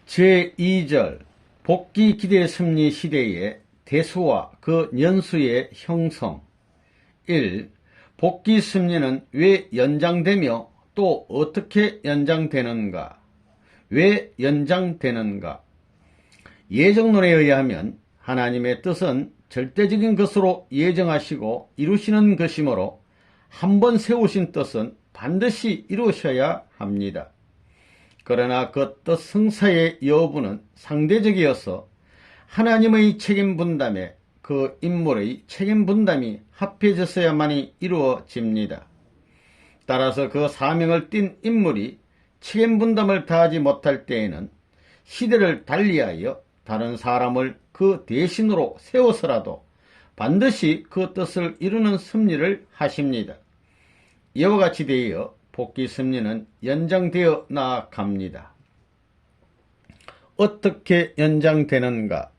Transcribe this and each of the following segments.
제2절 복귀 기대 승리 시대의 대수와 그 년수의 형성. 1. 복귀 승리는 왜 연장되며 또 어떻게 연장되는가? 왜 연장되는가? 예정론에 의하면 하나님의 뜻은 절대적인 것으로 예정하시고 이루시는 것이므로 한 번 세우신 뜻은 반드시 이루셔야 합니다. 그러나 그 뜻 성사의 여부는 상대적이어서 하나님의 책임 분담에 그 인물의 책임 분담이 합해졌어야만이 이루어집니다. 따라서 그 사명을 띤 인물이 책임 분담을 다하지 못할 때에는 시대를 달리하여 다른 사람을 그 대신으로 세워서라도 반드시 그 뜻을 이루는 섭리를 하십니다. 이와 같이 되어 복귀 섭리는 연장되어 나아갑니다. 어떻게 연장되는가?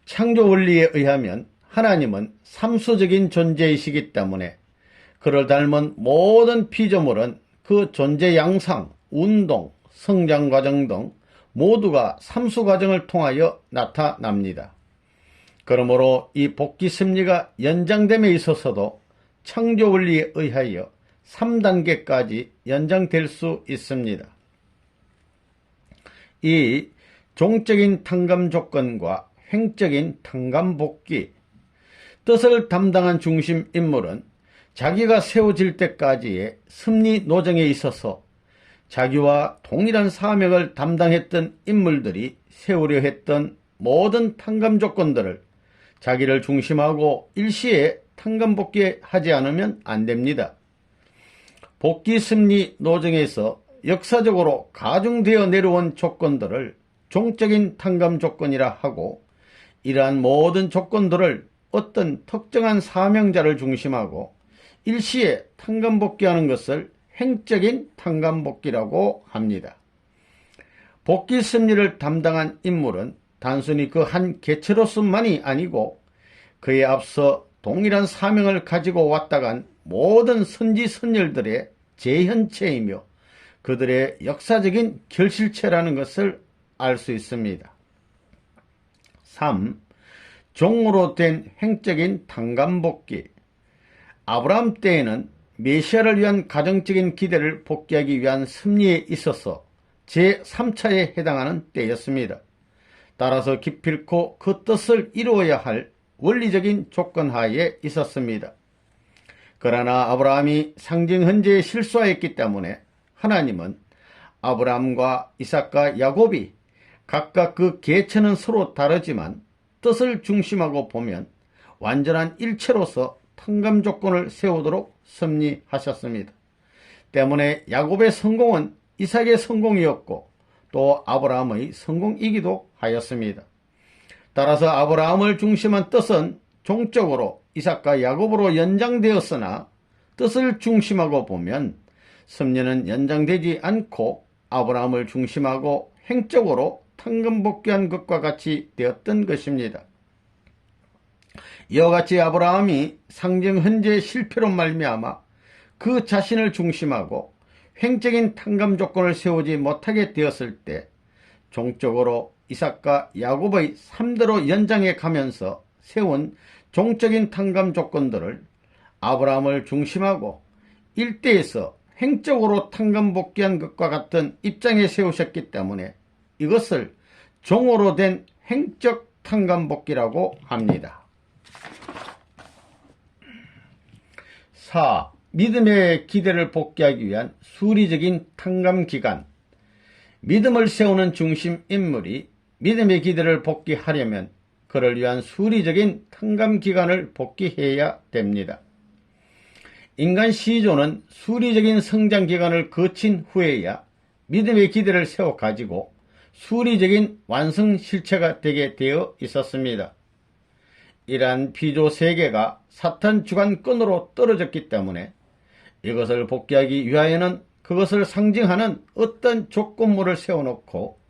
창조 원리에 의하면 하나님은 삼수적인 존재이시기 때문에 그를 닮은 모든 피조물은 그 존재 양상, 운동, 성장 과정 등 모두가 삼수 과정을 통하여 나타납니다. 그러므로 이 복귀 섭리가 연장됨에 있어서도 창조 원리에 의하여 3단계까지 연장될 수 있습니다. 이 종적인 탕감 조건과 횡적인 탕감 복귀. 뜻을 담당한 중심 인물은 자기가 세워질 때까지의 섭리 노정에 있어서 자기와 동일한 사명을 담당했던 인물들이 세우려 했던 모든 탕감 조건들을 자기를 중심하고 일시에 탕감 복귀하지 않으면 안 됩니다. 복귀 섭리 노정에서 역사적으로 가중되어 내려온 조건들을 종적인 탕감 조건이라 하고, 이러한 모든 조건들을 어떤 특정한 사명자를 중심하고 일시에 탕감 복귀하는 것을 횡적인 탕감 복귀라고 합니다. 복귀 섭리를 담당한 인물은 단순히 그 한 개체로서만이 아니고 그에 앞서 동일한 사명을 가지고 왔다 간 모든 선지 선열들의 재현체이며 그들의 역사적인 결실체라는 것을 알 수 있습니다. 3. 종으로 된 횡적인 탕감 복귀. 아브라함 때에는 메시아를 위한 가정적인 기대를 복귀하기 위한 섭리에 있어서 제3차에 해당하는 때였습니다. 따라서 기필코 그 뜻을 이루어야 할 원리적인 조건 하에 있었습니다. 그러나 아브라함이 상징 헌재에 실수하였기 때문에 하나님은 아브라함과 이삭과 야곱이 각각 그 계층은 서로 다르지만 뜻을 중심하고 보면 완전한 일체로서 탕감 조건을 세우도록 섭리하셨습니다. 때문에 야곱의 성공은 이삭의 성공이었고 또 아브라함의 성공이기도 하였습니다. 따라서 아브라함을 중심한 뜻은 종적으로 이삭과 야곱으로 연장되었으나 뜻을 중심하고 보면 섭리는 연장되지 않고 아브라함을 중심하고 횡적으로 탕감 복귀한 것과 같이 되었던 것입니다. 이와 같이 아브라함이 상징 헌재의 실패로 말미암아 그 자신을 중심하고 횡적인 탕감 조건을 세우지 못하게 되었을 때 종적으로 이삭과 야곱의 3대로 연장해 가면서 세운 종적인 탕감 조건들을 아브라함을 중심하고 일대에서 횡적으로 탕감 복귀한 것과 같은 입장에 세우셨기 때문에 이것을 종으로 된 횡적 탕감 복귀라고 합니다. 4. 믿음의 기대를 복귀하기 위한 수리적인 탕감 기간. 믿음을 세우는 중심 인물이 믿음의 기대를 복귀하려면 그를 위한 수리적인 탕감 기간을 복귀해야 됩니다. 인간 시조는 수리적인 성장 기간을 거친 후에야 믿음의 기대를 세워 가지고 수리적인 완성 실체가 되게 되어 있었습니다. 이러한 피조 세계가 사탄 주관권으로 떨어졌기 때문에 이것을 복귀하기 위하여는 그것을 상징하는 어떤 조건물을 세워놓고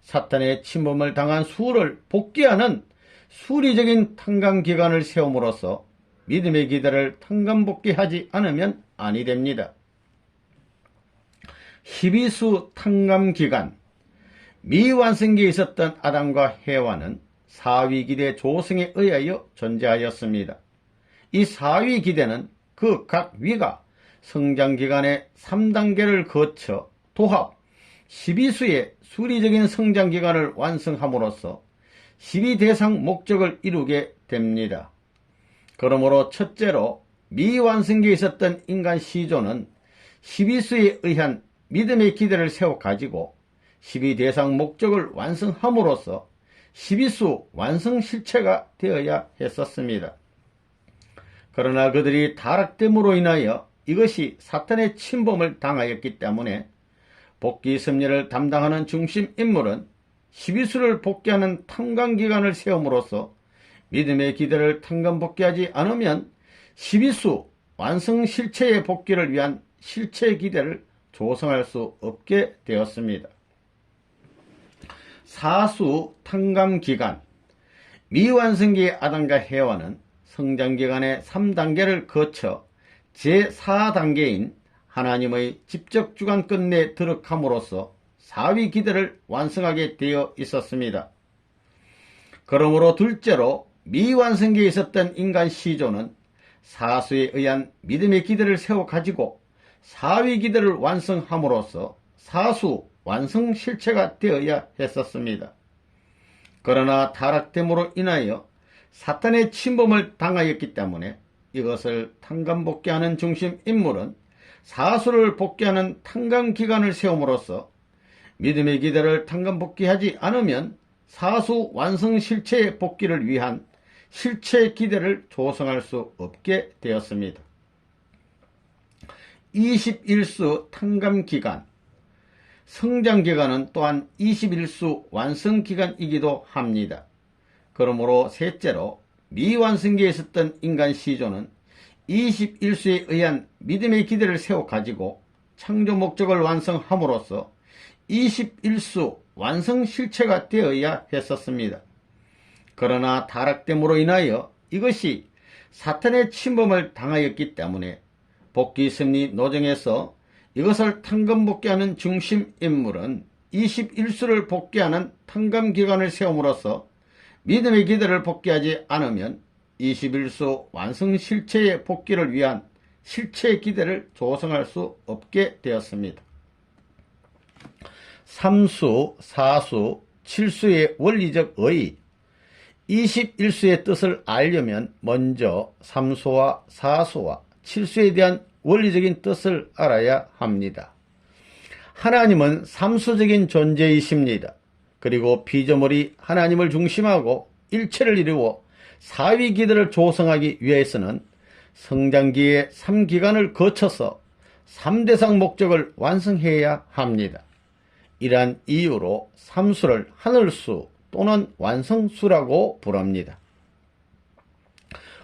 사탄의 침범을 당한 수를 복귀하는 수리적인 탕감 기간을 세움으로써 믿음의 기대를 탕감 복귀하지 않으면 아니 됩니다. 히비수 탕감 기간. 미완성기에 있었던 아담과 해와는 사위기대 조성에 의하여 존재하였습니다. 이 사위기대는 그 각 위가 성장기간의 3단계를 거쳐 도합 12수의 수리적인 성장기간을 완성함으로써 12대상 목적을 이루게 됩니다. 그러므로 첫째로 미완성기에 있었던 인간 시조는 12수에 의한 믿음의 기대를 세워 가지고 12대상 목적을 완성함으로써 12수 완성 실체가 되어야 했었습니다. 그러나 그들이 타락됨으로 인하여 이것이 사탄의 침범을 당하였기 때문에 복귀 섭리를 담당하는 중심 인물은 12수를 복귀하는 탕감기간을 세움으로써 믿음의 기대를 탕감 복귀하지 않으면 12수 완성 실체의 복귀를 위한 실체 기대를 조성할 수 없게 되었습니다. 사수 탕감기간. 미완성기의 아담과 해와는 성장기간의 3단계를 거쳐 제4단계인 하나님의 직접 주관 끝내 들어감으로써 사위 기대를 완성하게 되어 있었습니다. 그러므로 둘째로 미완성기에 있었던 인간 시조는 사수에 의한 믿음의 기대를 세워 가지고 사위 기대를 완성함으로써 사수 완성 실체가 되어야 했었습니다. 그러나 타락됨으로 인하여 사탄의 침범을 당하였기 때문에 이것을 탕감복귀하는 중심 인물은 사수를 복귀하는 탕감기간을 세움으로써 믿음의 기대를 탕감복귀하지 않으면 사수 완성 실체의 복귀를 위한 실체 기대를 조성할 수 없게 되었습니다. 21수 탕감기간. 성장기간은 또한 21수 완성기간이기도 합니다. 그러므로 셋째로 미완성기에 있었던 인간 시조는 21수에 의한 믿음의 기대를 세워 가지고 창조 목적을 완성함으로써 21수 완성 실체가 되어야 했었습니다. 그러나 타락됨으로 인하여 이것이 사탄의 침범을 당하였기 때문에 복귀 섭리 노정에서 이것을 탕감복귀하는 중심 인물은 21수를 복귀하는 탕감기간을 세움으로써 믿음의 기대를 복귀하지 않으면 21수 완성 실체의 복귀를 위한 실체 기대를 조성할 수 없게 되었습니다. 3수, 4수, 7수의 원리적 의의. 21수의 뜻을 알려면 먼저 3수와 4수와 7수에 대한 원리적인 뜻을 알아야 합니다. 하나님은 3수적인 존재이십니다. 그리고 피조물이 하나님을 중심하고 일체를 이루어 사위기들을 조성하기 위해서는 성장기의 3기간을 거쳐서 3대상 목적을 완성해야 합니다. 이러한 이유로 3수를 하늘수 또는 완성수라고 부릅니다.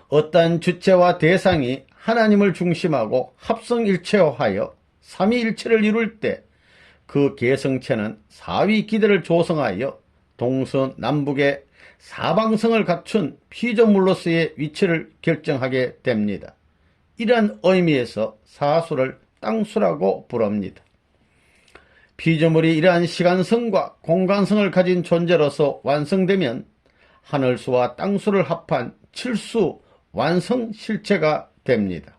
어떠한 주체와 대상이 하나님을 중심하고 합성일체화하여 삼위일체를 이룰 때 그 개성체는 사위기대를 조성하여 동서남북의 사방성을 갖춘 피조물로서의 위치를 결정하게 됩니다. 이러한 의미에서 사수를 땅수라고 부릅니다. 피조물이 이러한 시간성과 공간성을 가진 존재로서 완성되면 하늘수와 땅수를 합한 7수 완성 실체가 됩니다.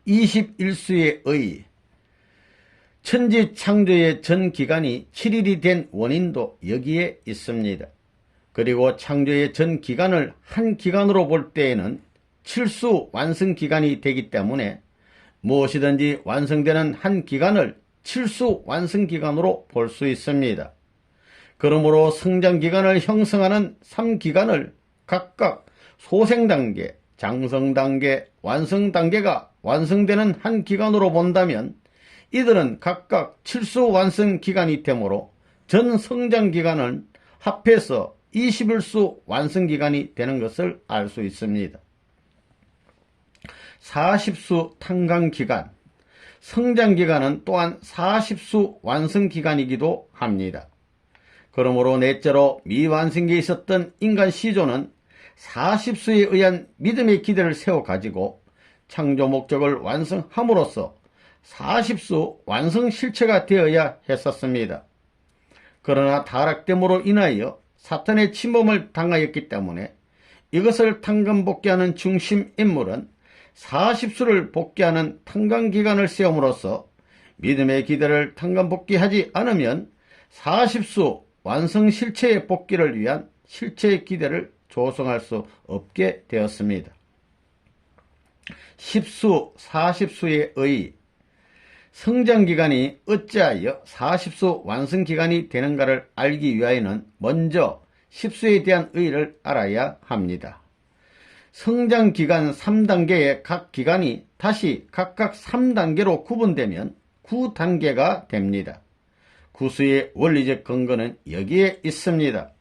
21수의 의. 천지 창조의 전 기간이 7일이 된 원인도 여기에 있습니다. 그리고 창조의 전 기간을 한 기간으로 볼 때에는 7수 완성 기간이 되기 때문에 무엇이든지 완성되는 한 기간을 7수 완성 기간으로 볼 수 있습니다. 그러므로 성장 기간을 형성하는 3기간을 각각 소생 단계, 장성 단계, 완성 단계가 완성되는 한 기간으로 본다면 이들은 각각 7수 완성 기간이 되므로 전 성장 기간은 합해서 21수 완성 기간이 되는 것을 알 수 있습니다. 40수 탕감 기간. 성장 기간은 또한 40수 완성 기간이기도 합니다. 그러므로 넷째로 미완성기에 있었던 인간 시조는 40수에 의한 믿음의 기대를 세워 가지고 창조 목적을 완성함으로써 40수 완성 실체가 되어야 했었습니다. 그러나 타락됨으로 인하여 사탄의 침범을 당하였기 때문에 이것을 탕감복귀하는 중심 인물은 40수를 복귀하는 탕감기간을 세움으로써 믿음의 기대를 탕감복귀하지 않으면 40수 완성 실체의 복귀를 위한 실체의 기대를 조성할 수 없게 되었습니다. 10수, 40수의 의 성장기간이 어찌하여 40수 완성기간이 되는가를 알기 위하여는 먼저 10수에 대한 의의를 알아야 합니다. 성장기간 3단계의 각 기간이 다시 각각 3단계로 구분되면 9단계가 됩니다. 구수의 원리적 근거는 여기에 있습니다.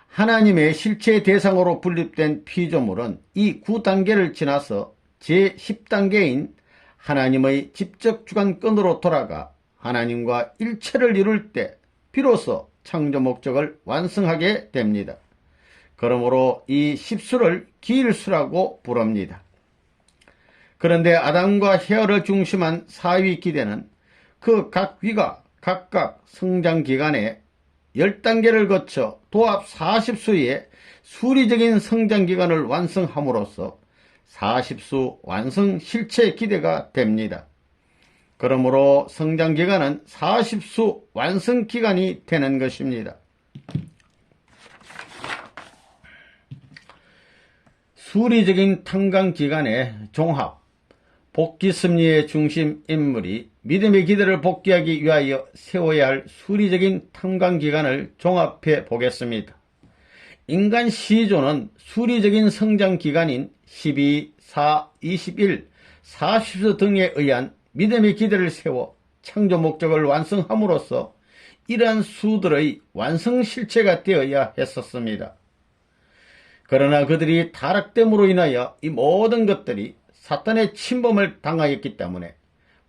하나님의 실체 대상으로 분립된 피조물은 이 9단계를 지나서 제10단계인 하나님의 직접 주관권으로 돌아가 하나님과 일체를 이룰 때 비로소 창조 목적을 완성하게 됩니다. 그러므로 이 10수를 기일수라고 부릅니다. 그런데 아담과 헤아를 중심한 사위 기대는 그 각 위가 각각 성장기간에 10단계를 거쳐 도합 40수의 수리적인 성장기간을 완성함으로써 40수 완성 실체 기대가 됩니다. 그러므로 성장기간은 40수 완성기간이 되는 것입니다. 수리적인 탕감기간의 종합, 복귀 승리의 중심 인물이 믿음의 기대를 복귀하기 위하여 세워야 할 수리적인 탕감기간을 종합해 보겠습니다. 인간 시조는 수리적인 성장기간인 12, 4, 21, 40수 등에 의한 믿음의 기대를 세워 창조 목적을 완성함으로써 이러한 수들의 완성 실체가 되어야 했었습니다. 그러나 그들이 타락됨으로 인하여 이 모든 것들이 사탄의 침범을 당하였기 때문에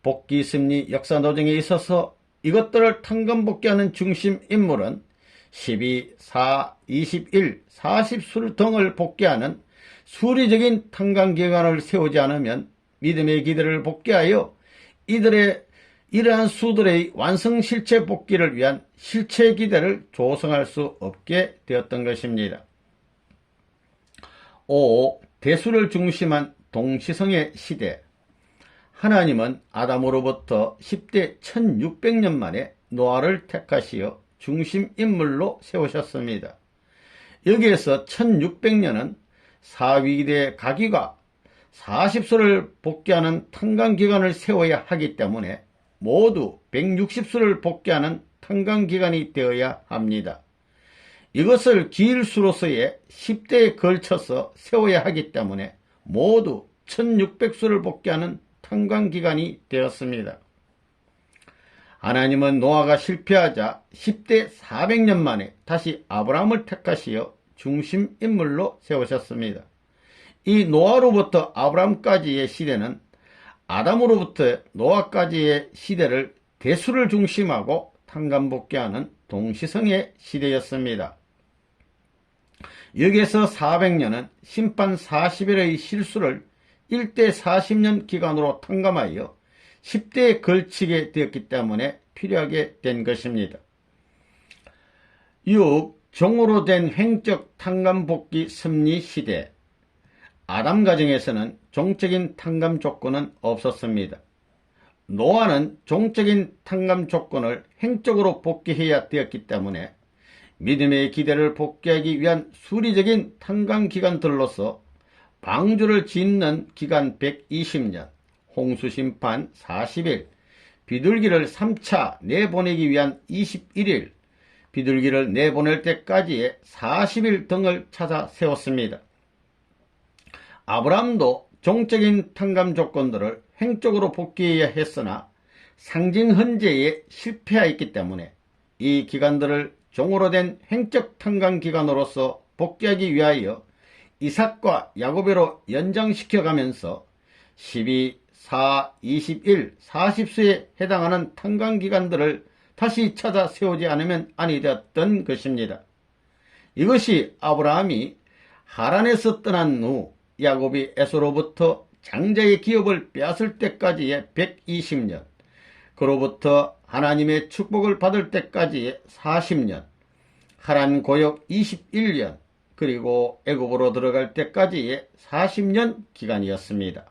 복귀 심리 역사 노정에 있어서 이것들을 탕감복귀하는 중심 인물은 12, 4, 21, 40수 등을 복귀하는 수리적인 탕감기간을 세우지 않으면 믿음의 기대를 복귀하여 이들의 이러한 수들의 완성 실체 복귀를 위한 실체 기대를 조성할 수 없게 되었던 것입니다. 5. 대수를 중심한 동시성의 시대. 하나님은 아담으로부터 10대 1600년 만에 노아를 택하시어 중심 인물로 세우셨습니다. 여기에서 1600년은 사위기대 가기가 40수를 복귀하는 탕감기간을 세워야 하기 때문에 모두 160수를 복귀하는 탕감기간이 되어야 합니다. 이것을 기일수로서의 10대에 걸쳐서 세워야 하기 때문에 모두 1600수를 복귀하는 탕감기간이 되었습니다. 하나님은 노아가 실패하자 10대 400년 만에 다시 아브라함을 택하시어 중심 인물로 세우셨습니다. 이 노아로부터 아브라함까지의 시대는 아담으로부터 노아까지의 시대를 대수를 중심하고 탕감복귀하는 동시성의 시대였습니다. 여기에서 400년은 심판 40일의 실수를 1대 40년 기간으로 탕감하여 10대에 걸치게 되었기 때문에 필요하게 된 것입니다. 6. 종으로 된 횡적 탕감복귀 섭리 시대. 아담 가정에서는 종적인 탕감 조건은 없었습니다. 노아는 종적인 탕감 조건을 행적으로 복귀해야 되었기 때문에 믿음의 기대를 복귀하기 위한 수리적인 탕감 기간들로서 방주를 짓는 기간 120년, 홍수심판 40일, 비둘기를 3차 내보내기 위한 21일, 비둘기를 내보낼 때까지의 40일 등을 찾아 세웠습니다. 아브라함도 종적인 탕감 조건들을 행적으로 복귀해야 했으나 상징 헌재에 실패하였기 때문에 이 기간들을 종으로 된 행적 탕감 기간으로서 복귀하기 위하여 이삭과 야고보로 연장시켜가면서 12, 4, 21, 40수에 해당하는 탕감 기간들을 다시 찾아 세우지 않으면 아니 되었던 것입니다. 이것이 아브라함이 하란에서 떠난 후 야곱이 에서로부터 장자의 기업을 빼앗을 때까지의 120년, 그로부터 하나님의 축복을 받을 때까지 40년, 하란 고역 21년, 그리고 애굽으로 들어갈 때까지의 40년 기간이었습니다.